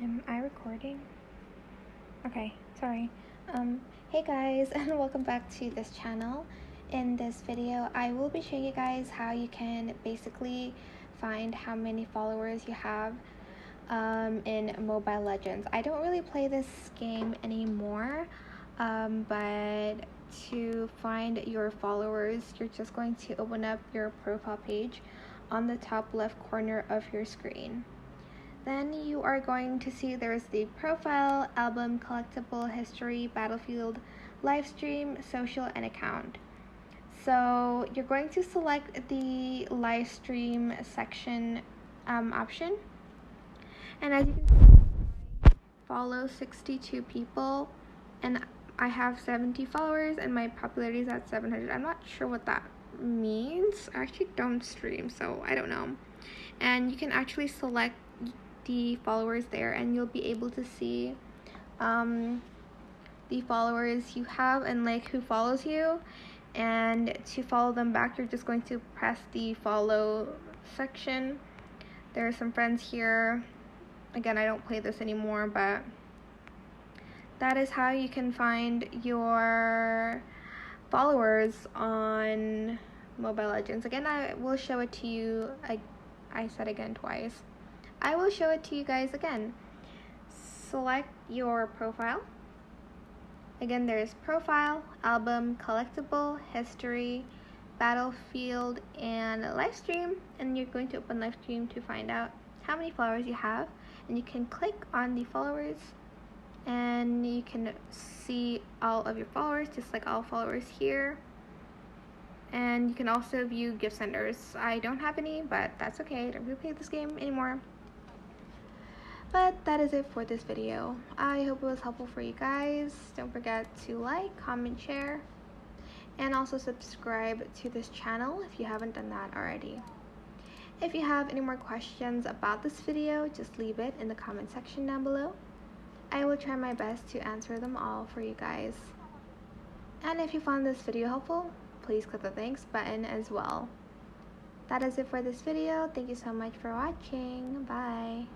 Am I recording? Okay, sorry. Hey guys, and welcome back to this channel. In this video, I will be showing you guys how you can basically find how many followers you have in Mobile Legends. I don't really play this game anymore, but to find your followers, you're just going to open up your profile page on the top left corner of your screen. Then you are going to see there's the profile, album, collectible, history, battlefield, live stream, social, and account. So you're going to select the live stream section option. And as you can see, I follow 62 people and I have 70 followers and my popularity is at 700. I'm not sure what that means. I actually don't stream, so I don't know. And you can actually select the followers there and you'll be able to see the followers you have and like who follows you. And to follow them back, you're just going to press the follow section. There are some friends here. Again, I don't play this anymore, but that is how you can find your followers on Mobile Legends. Again, I will show it to you. I said again twice. I will show it to you guys again. Select your profile. Again, there's profile, album, collectible, history, battlefield, and live stream. And you're going to open live stream to find out how many followers you have. And you can click on the followers and you can see all of your followers, just like all followers here. And you can also view gift senders. I don't have any, but that's okay. I don't really play this game anymore. But that is it for this video. I hope it was helpful for you guys. Don't forget to like, comment, share, and also subscribe to this channel if you haven't done that already. If you have any more questions about this video, just leave it in the comment section down below. I will try my best to answer them all for you guys. And if you found this video helpful, please click the thanks button as well. That is it for this video. Thank you so much for watching. Bye.